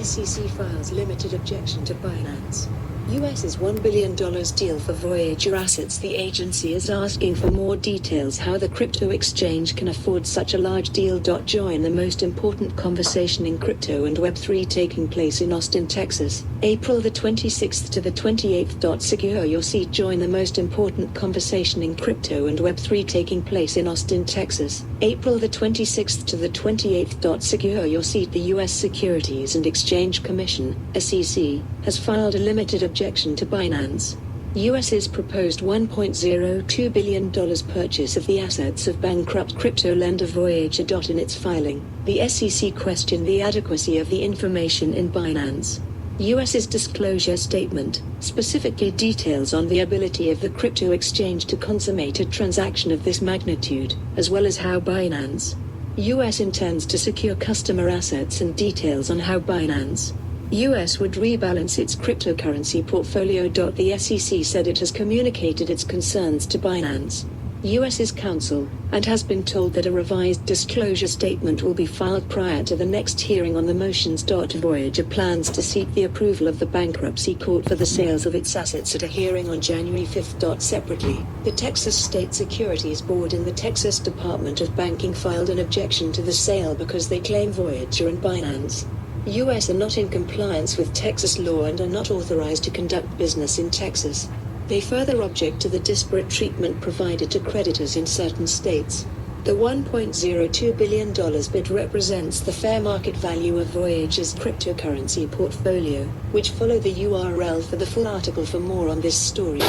SEC files limited objection to Binance. US's $1 billion deal for Voyager assets. The agency is asking for more details how the crypto exchange can afford such a large deal. Join the most important conversation in crypto and Web3 taking place in Austin, Texas, April the 26th to the 28th. Secure your seat. Join the most important conversation in crypto and Web3 taking place in Austin, Texas, April the 26th to the 28th. Secure your seat. The U.S. Securities and Exchange Commission, SEC, has filed a limited objection to Binance. US's proposed $1.02 billion purchase of the assets of bankrupt crypto lender Voyager. In its filing, the SEC questioned the adequacy of the information in Binance. US's disclosure statement specifically details on the ability of the crypto exchange to consummate a transaction of this magnitude, as well as how Binance US intends to secure customer assets and details on how Binance US would rebalance its cryptocurrency portfolio. The SEC said it has communicated its concerns to Binance US's counsel, and has been told that a revised disclosure statement will be filed prior to the next hearing on the motions. Voyager plans to seek the approval of the bankruptcy court for the sales of its assets at a hearing on January 5. Separately, the Texas State Securities Board and the Texas Department of Banking filed an objection to the sale because they claim Voyager and Binance US are not in compliance with Texas law and are not authorized to conduct business in Texas. They further object to the disparate treatment provided to creditors in certain states. The $1.02 billion bid represents the fair market value of Voyager's cryptocurrency portfolio, which follow the URL for the full article for more on this story.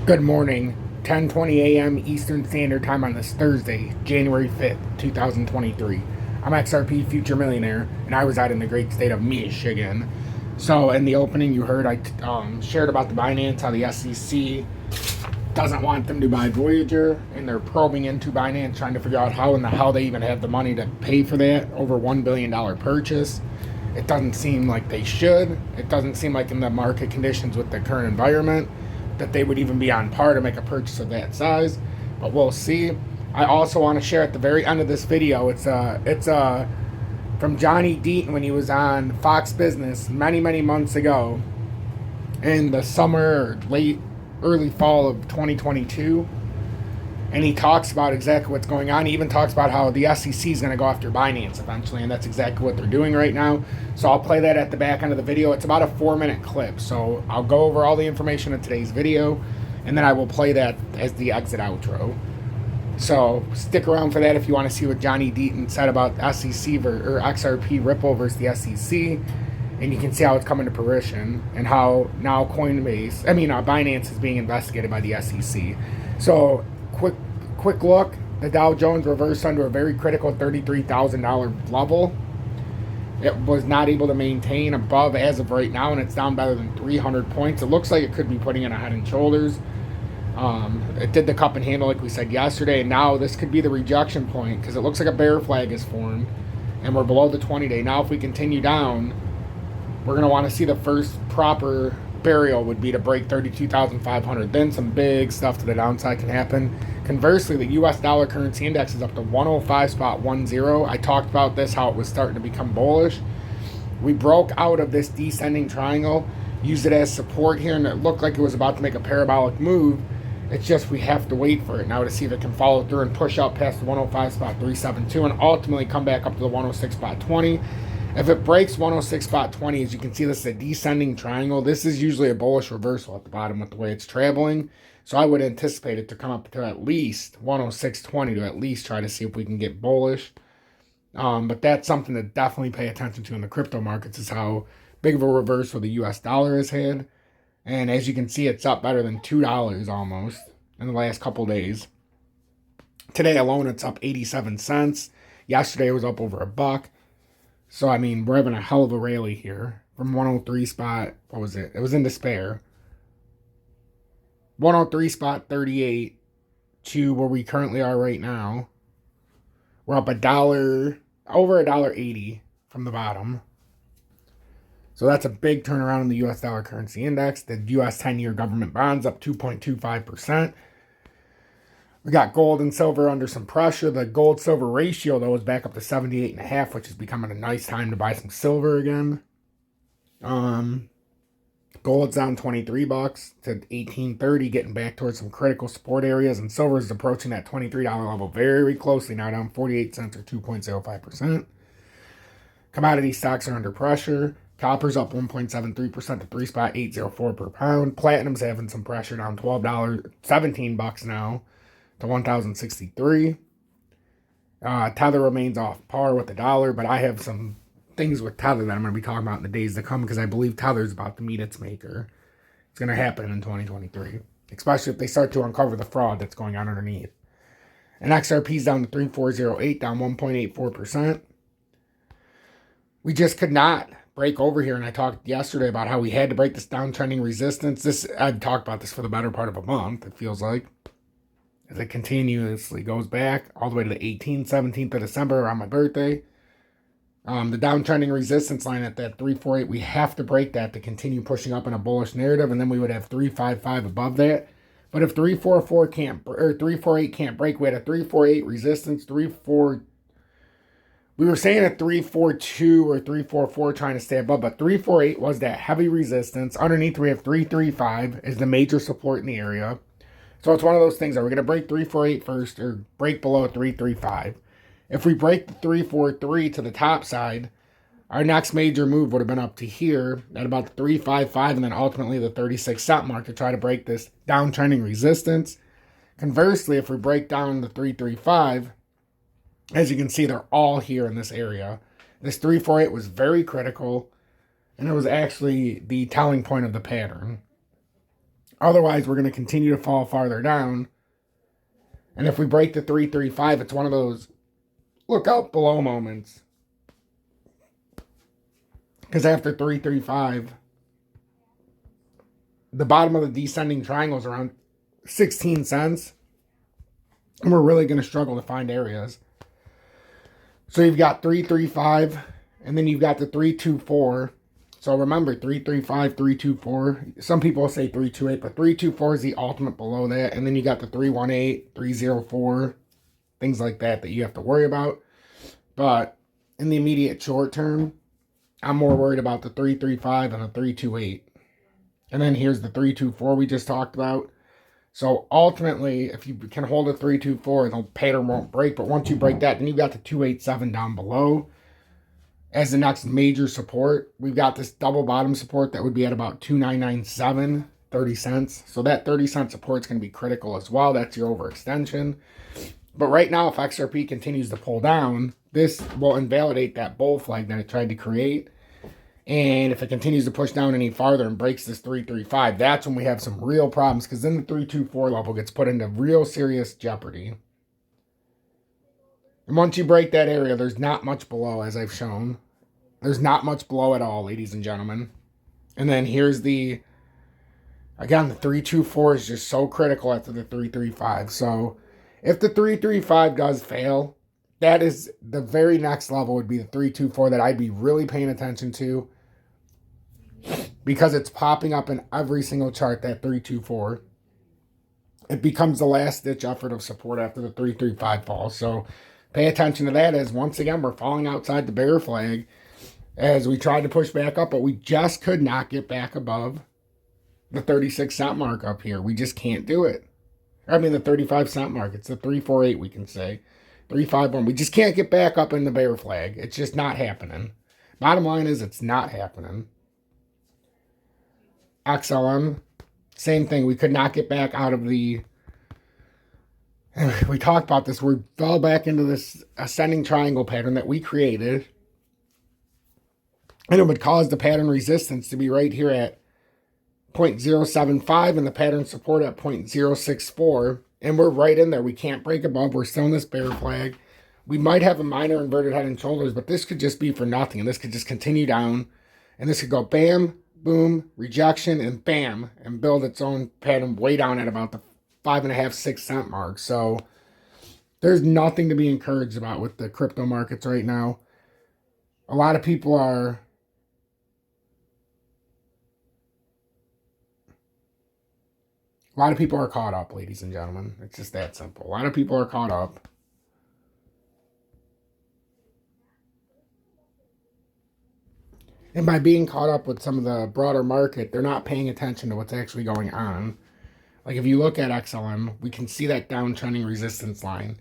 Good morning, 10:20 a.m. Eastern Standard Time on this Thursday, January 5th, 2023. I'm XRP Future Millionaire, and I reside in the great state of Michigan. So in the opening you heard I shared about the Binance, how the SEC doesn't want them to buy Voyager, and they're probing into Binance, trying to figure out how in the hell they even have the money to pay for that over $1 billion purchase. It doesn't seem like they should. It doesn't seem like in the market conditions with the current environment that they would even be on par to make a purchase of that size, but we'll see. I also want to share at the very end of this video, it's from Johnny Deaton when he was on Fox Business many months ago in the summer or early fall of 2022, and he talks about exactly what's going on. He even talks about how the SEC is going to go after Binance eventually, and that's exactly what they're doing right now. So I'll play that at the back end of the video. It's about a 4-minute clip, so I'll go over all the information in today's video, and then I will play that as the exit outro. So stick around for that if you want to see what Johnny Deaton said about SEC or XRP Ripple versus the SEC, and you can see how it's coming to fruition and how now Binance is being investigated by the SEC. So quick look, the Dow Jones reversed under a very critical $33,000 level. It was not able to maintain above as of right now, and it's down better than 300 points. It looks like it could be putting in a head and shoulders. It did the cup and handle like we said yesterday, and now this could be the rejection point because it looks like a bear flag is formed, and we're below the 20-day. Now if we continue down, we're going to want to see the first proper burial would be to break 32,500. Then some big stuff to the downside can happen. Conversely, the US dollar currency index is up to 105.10. I talked about this, how it was starting to become bullish. We broke out of this descending triangle, used it as support here, and it looked like it was about to make a parabolic move. It's just we have to wait for it now to see if it can follow through and push up past the 105.372 and ultimately come back up to the 106.20. If it breaks 106.20, as you can see, this is a descending triangle. This is usually a bullish reversal at the bottom with the way it's traveling. So I would anticipate it to come up to at least 106.20 to at least try to see if we can get bullish. But that's something to definitely pay attention to in the crypto markets, is how big of a reversal the US dollar has had. And as you can see, it's up better than $2 almost in the last couple days. Today alone, it's up 87 cents. Yesterday it was up over $1. So, I mean, we're having a hell of a rally here. from 103 spot, what was it? It was in despair. 103 spot 38 to where we currently are right now. We're up $1, over $1.80 from the bottom. So that's a big turnaround in the U.S. dollar currency index. The U.S. 10-year government bonds up 2.25%. We got gold and silver under some pressure. The gold-silver ratio, though, is back up to 78.5, which is becoming a nice time to buy some silver again. Gold's down $23 to $18.30, getting back towards some critical support areas, and silver is approaching that $23 level very closely now, down 48 cents or 2.05%. Commodity stocks are under pressure. Copper's up 1.73% to 3.804 per pound. Platinum's having some pressure, down $17 now to 1,063. Tether remains off par with the dollar, but I have some things with Tether that I'm going to be talking about in the days to come because I believe Tether's about to meet its maker. It's going to happen in 2023, especially if they start to uncover the fraud that's going on underneath. And XRP's down to 3,408, down 1.84%. We just could not break over here, and I talked yesterday about how we had to break this downtrending resistance. I've talked about this for the better part of a month, it feels like, as it continuously goes back all the way to the 18th, 17th of December around my birthday. The downtrending resistance line at that 348, we have to break that to continue pushing up in a bullish narrative, and then we would have 355 above that. But if 348 can't break, we had a 348 resistance, we were saying a 342 or 344 trying to stay above, but 348 was that heavy resistance. Underneath, we have 335 as the major support in the area. So it's one of those things. Are we going to break 348 first or break below 335? If we break the 343 to the top side, our next major move would have been up to here at about the 355 and then ultimately the 36-cent mark to try to break this downtrending resistance. Conversely, if we break down the 335, as you can see, they're all here in this area. This 348 was very critical, and it was actually the telling point of the pattern. Otherwise, we're going to continue to fall farther down. And if we break the 335, it's one of those look out below moments. Because after 335, the bottom of the descending triangle is around 16 cents. And we're really going to struggle to find areas. So you've got 335, and then you've got the 324. So remember, 335, 324. Some people say 328, but 324 is the ultimate below that. And then you got the 318, 304, things like that you have to worry about. But in the immediate short term, I'm more worried about the 335 and the 328. And then here's the 324 we just talked about. So ultimately, if you can hold a 324, the pattern won't break. But once you break that, then you've got the 287 down below as the next major support. We've got this double bottom support that would be at about 2997, 30 cents. So that 30-cent support is going to be critical as well. That's your overextension. But right now, if XRP continues to pull down, this will invalidate that bull flag that it tried to create. And if it continues to push down any farther and breaks this 335, that's when we have some real problems, because then the 324 level gets put into real serious jeopardy. And once you break that area, there's not much below, as I've shown. There's not much below at all, ladies and gentlemen. And then here's the 324 is just so critical after the 335. So if the 335 does fail, that is the very next level would be the 324 that I'd be really paying attention to, because it's popping up in every single chart, that 324. It becomes the last-ditch effort of support after the 335 falls. So pay attention to that, as once again, we're falling outside the bear flag as we tried to push back up, but we just could not get back above the 36-cent mark up here. We just can't do it. I mean, the 35-cent mark. It's the 348, we can say. 351. We just can't get back up in the bear flag. It's just not happening. Bottom line is, it's not happening. XLM, same thing. We could not get back out of the... We talked about this. We fell back into this ascending triangle pattern that we created. And it would cause the pattern resistance to be right here at 0.075 and the pattern support at 0.064. And we're right in there. We can't break above. We're still in this bear flag. We might have a minor inverted head and shoulders, but this could just be for nothing. And this could just continue down And this could go bam, boom, rejection, and bam, and build its own pattern way down at about the 5.5, 6 cent mark. So there's nothing to be encouraged about with the crypto markets right now. A lot of people are caught up, ladies and gentlemen. It's just that simple. A lot of people are caught up. And by being caught up with some of the broader market, they're not paying attention to what's actually going on. Like if you look at XLM, we can see that downtrending resistance line.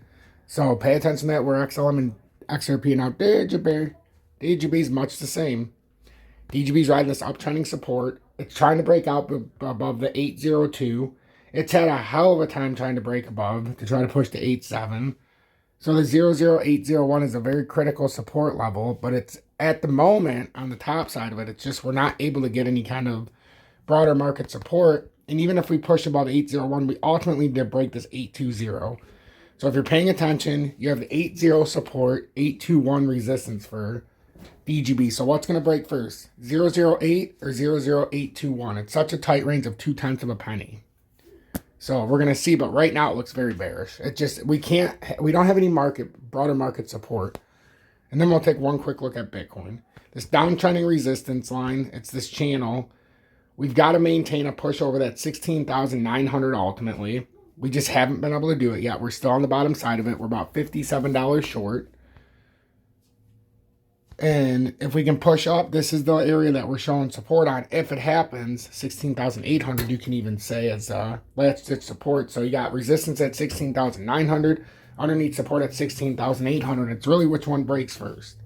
So pay attention to that where XLM and XRP are now DGB. DGB is much the same. DGB is riding this uptrending support. It's trying to break out above the 802. It's had a hell of a time trying to break above to try to push to 87. So the 00801 is a very critical support level, but it's at the moment on the top side of it, it's just we're not able to get any kind of broader market support. And even if we push above 801, we ultimately did break this 820. So if you're paying attention, you have the 80 support, 821 resistance for DGB. So what's going to break first? 008 or 00821? It's such a tight range of 0.2 of a penny. So we're going to see, but right now it looks very bearish. It just, we don't have any broader market support. And then we'll take one quick look at Bitcoin. This downtrending resistance line, it's this channel. We've got to maintain a push over that 16,900 ultimately. We just haven't been able to do it yet. We're still on the bottom side of it. We're about $57 short. And if we can push up, this is the area that we're showing support on. If it happens, 16,800 you can even say as last ditch support. So you got resistance at 16,900, underneath support at 16,800. It's really which one breaks first.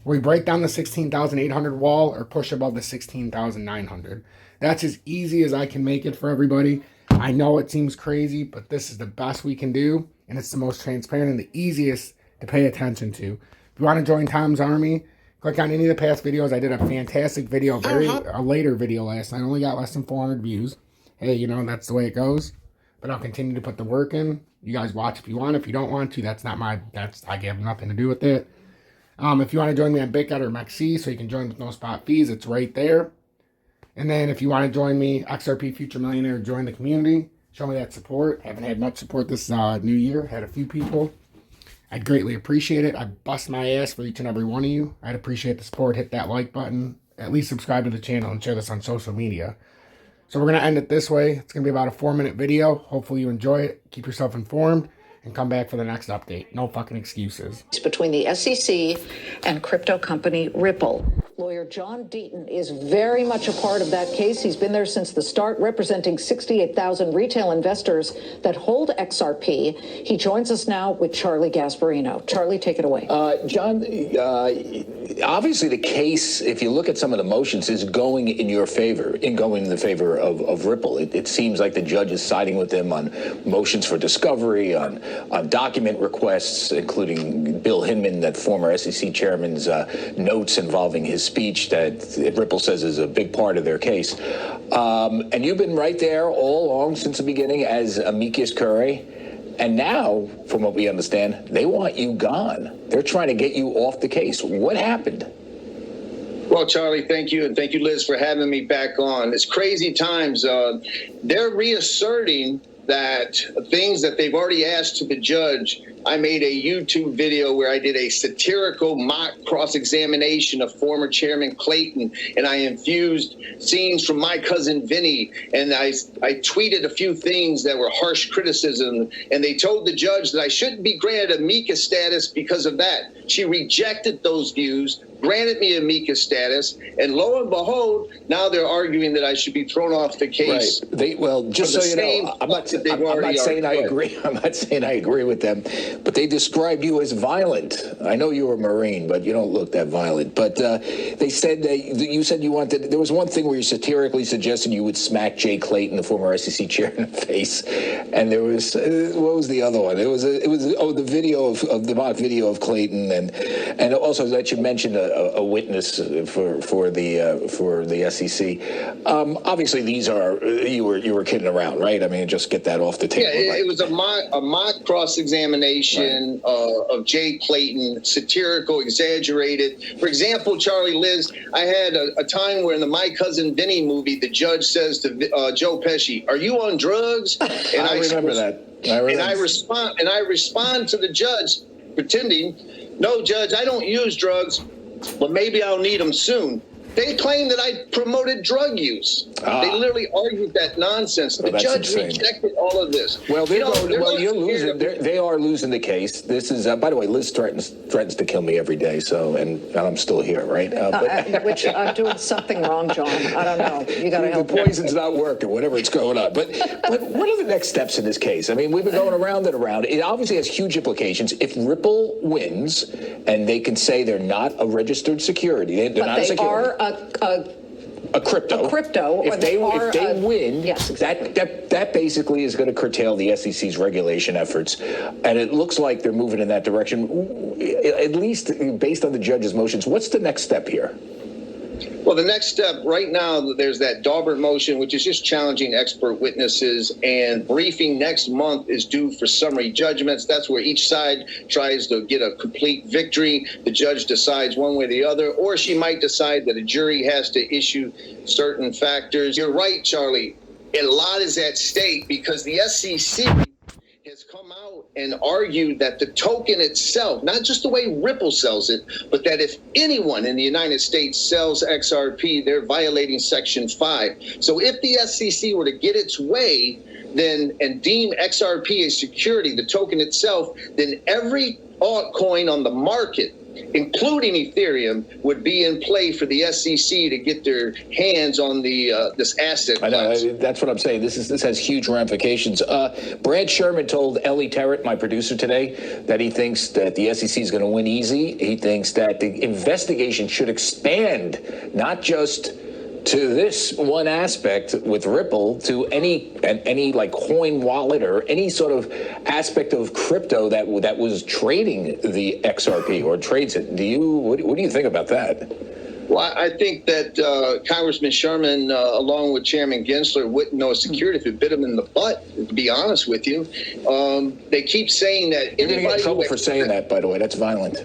We break down the 16,800 wall or push above the 16,900. That's as easy as I can make it for everybody. I know it seems crazy, but this is the best we can do, and it's the most transparent and the easiest to pay attention to. If you want to join Tom's Army, click on any of the past videos. I did a fantastic video, a later video last night. I only got less than 400 views. Hey, you know, that's the way it goes. But I'll continue to put the work in. You guys watch if you want. If you don't want to, I have nothing to do with it. If you want to join me on BitGet or MEXC so you can join with no spot fees, it's right there. And then if you want to join me, XRP Future Millionaire, join the community. Show me that support. Haven't had much support this new year. Had a few people. I'd greatly appreciate it. I bust my ass for each and every one of you. I'd appreciate the support. Hit that like button. At least subscribe to the channel and share this on social media. So we're going to end it this way. It's going to be about a 4-minute video. Hopefully you enjoy it. Keep yourself informed. And come back for the next update. No fucking excuses. Between the SEC and crypto company Ripple. Lawyer John Deaton is very much a part of that case. He's been there since the start, representing 68,000 retail investors that hold XRP. He joins us now with Charlie Gasparino. Charlie, take it away. John, obviously the case, if you look at some of the motions, is going in your favor, going in the favor of Ripple. It seems like the judge is siding with them on motions for discovery, on document requests, including Bill Hinman, that former SEC chairman's notes involving his speech that Ripple says is a big part of their case. And you've been right there all along since the beginning as amicus curiae. And now, from what we understand, they want you gone. They're trying to get you off the case. What happened? Well, Charlie, thank you. And thank you, Liz, for having me back on. It's crazy times. They're reasserting that things that they've already asked to the judge. I made a YouTube video where I did a satirical mock cross-examination of former Chairman Clayton, and I infused scenes from My Cousin Vinny, and I tweeted a few things that were harsh criticism, and they told the judge that I shouldn't be granted amicus status because of that. She rejected those views, granted me amicus status, and lo and behold, now they're arguing that I should be thrown off the case. Right. Well, just so you know, I'm not saying I agree. I'm not saying I agree with them, but they described you as violent. I know you were a Marine, but you don't look that violent. But they said you said you wanted. There was one thing where you satirically suggested you would smack Jay Clayton, the former SEC chair, in the face, and there was what was the other one? It was the video of the mock video of Clayton and also that you mentioned a witness for the SEC. Obviously, these are you were kidding around, right? I mean, just get that off the table. Yeah, it was a mock cross-examination of Jay Clayton, satirical, exaggerated. For example, Charlie, Liz, I had a time where in the My Cousin Vinny movie, the judge says to Joe Pesci, "Are you on drugs?" And I remember that. I respond to the judge, pretending, "No, Judge, I don't use drugs, but maybe I'll need them soon." They claim that I promoted drug use. They literally argued that nonsense. The judge rejected all of this. Well, you're losing. They are losing the case. This is, by the way, Liz threatens to kill me every day. So, and I'm still here, right? Which I'm doing something wrong, John. I don't know. You got to help. The poison's not working, whatever it's going on. But what are the next steps in this case? I mean, we've been going around and around. It obviously has huge implications. If Ripple wins, and they can say they're not a registered security, they're not a security. A crypto. If they win, yes, exactly. That basically is going to curtail the SEC's regulation efforts, and it looks like they're moving in that direction. At least based on the judge's motions, what's the next step here? Well, the next step right now, there's that Daubert motion, which is just challenging expert witnesses, and briefing next month is due for summary judgments. That's where each side tries to get a complete victory. The judge decides one way or the other, or she might decide that a jury has to issue certain factors. You're right, Charlie. A lot is at stake because the SEC has come out and argued that the token itself, not just the way Ripple sells it, but that if anyone in the United States sells XRP, they're violating Section 5. So if the SEC were to get its way, then and deem XRP a security, the token itself, then every altcoin on the market, including Ethereum, would be in play for the SEC to get their hands on the this asset class. I know, that's what I'm saying. This has huge ramifications. Brad Sherman told Ellie Terrett, my producer today, that he thinks that the SEC is going to win easy. He thinks that the investigation should expand, not just to this one aspect with Ripple, to any like coin wallet or any sort of aspect of crypto that was trading the XRP or trades it. What do you think about that? Well, I think that Congressman Sherman, along with Chairman Gensler, wouldn't know a security if it bit him in the butt, to be honest with you. They keep saying that you're going to get in trouble for saying that, by the way. That's violent.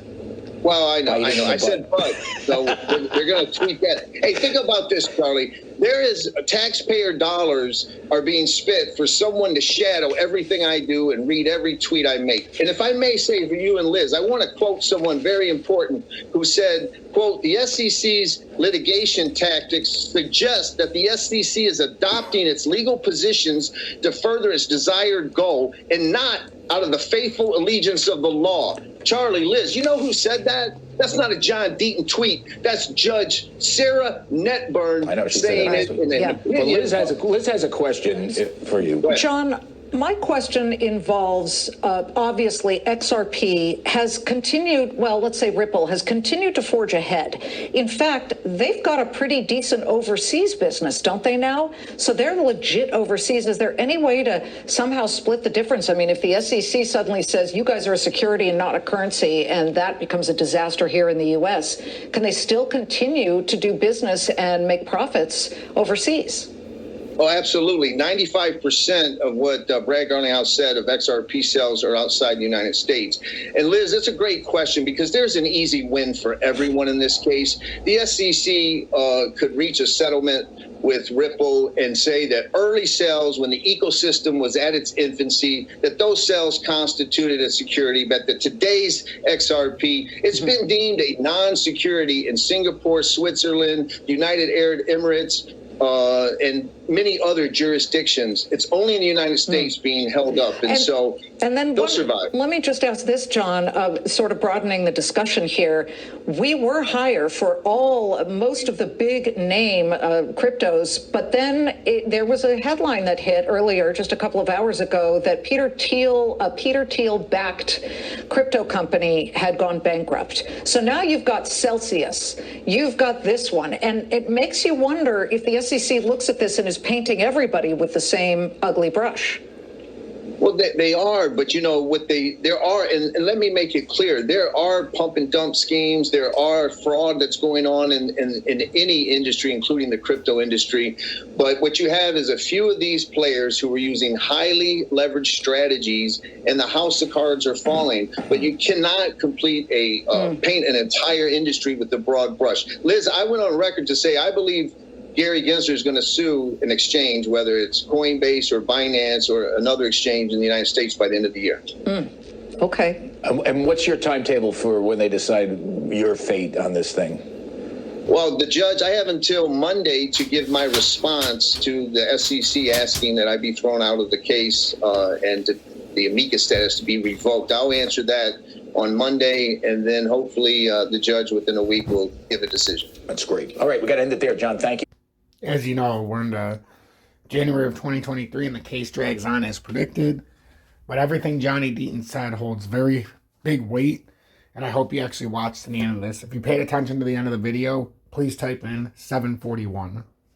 Well, I know. I said but, so they're going to tweet that. Hey, think about this, Charlie. There is taxpayer dollars are being spent for someone to shadow everything I do and read every tweet I make. And if I may say for you and Liz, I want to quote someone very important who said, quote, "The SEC's litigation tactics suggest that the SEC is adopting its legal positions to further its desired goal and not out of the faithful allegiance of the law." Charlie, Liz, you know who said that? That's not a John Deaton tweet. That's Judge Sarah Netburn saying it in an opinion. Well, Liz has a question for you. John, my question involves, obviously, XRP has continued, well, let's say Ripple has continued to forge ahead. In fact, they've got a pretty decent overseas business, don't they now? So they're legit overseas. Is there any way to somehow split the difference? I mean, if the SEC suddenly says you guys are a security and not a currency, and that becomes a disaster here in the U.S., can they still continue to do business and make profits overseas? Oh, absolutely. 95% of what Brad Garlinghouse said of XRP sales are outside the United States. And Liz, it's a great question because there's an easy win for everyone in this case. The SEC could reach a settlement with Ripple and say that early sales, when the ecosystem was at its infancy, that those sales constituted a security, but that today's XRP, it's been deemed a non-security in Singapore, Switzerland, United Arab Emirates, and many other jurisdictions. It's only in the United States being held up, and then they'll survive. Let me just ask this, John, sort of broadening the discussion here. We were higher for most of the big name cryptos, but then there was a headline that hit earlier, just a couple of hours ago, that Peter Thiel-backed crypto company had gone bankrupt. So now you've got Celsius, you've got this one, and it makes you wonder if the SEC looks at this and is painting everybody with the same ugly brush. Well, they are, but you know what there are, and let me make it clear: there are pump and dump schemes, there are fraud that's going on in any industry, including the crypto industry. But what you have is a few of these players who are using highly leveraged strategies, and the house of cards are falling. But you cannot paint an entire industry with the broad brush. Liz, I went on record to say I believe Gary Gensler is going to sue an exchange, whether it's Coinbase or Binance or another exchange in the United States by the end of the year. Okay. And what's your timetable for when they decide your fate on this thing? Well, the judge, I have until Monday to give my response to the SEC asking that I be thrown out of the case and the amicus status to be revoked. I'll answer that on Monday, and then hopefully the judge within a week will give a decision. That's great. All right, we got to end it there, John. Thank you. As you know, we're in January of 2023, and the case drags on as predicted. But everything Johnny Deaton said holds very big weight, and I hope you actually watched to the end of this. If you paid attention to the end of the video, please type in 741.